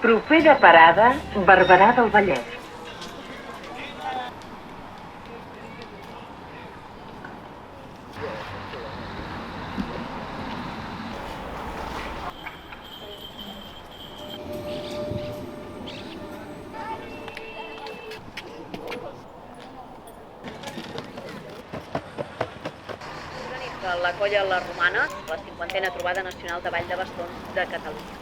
Propera parada, Barberà del Vallès. La Colla Les Romanes, la 50a trobada nacional de ball de bastons de Catalunya.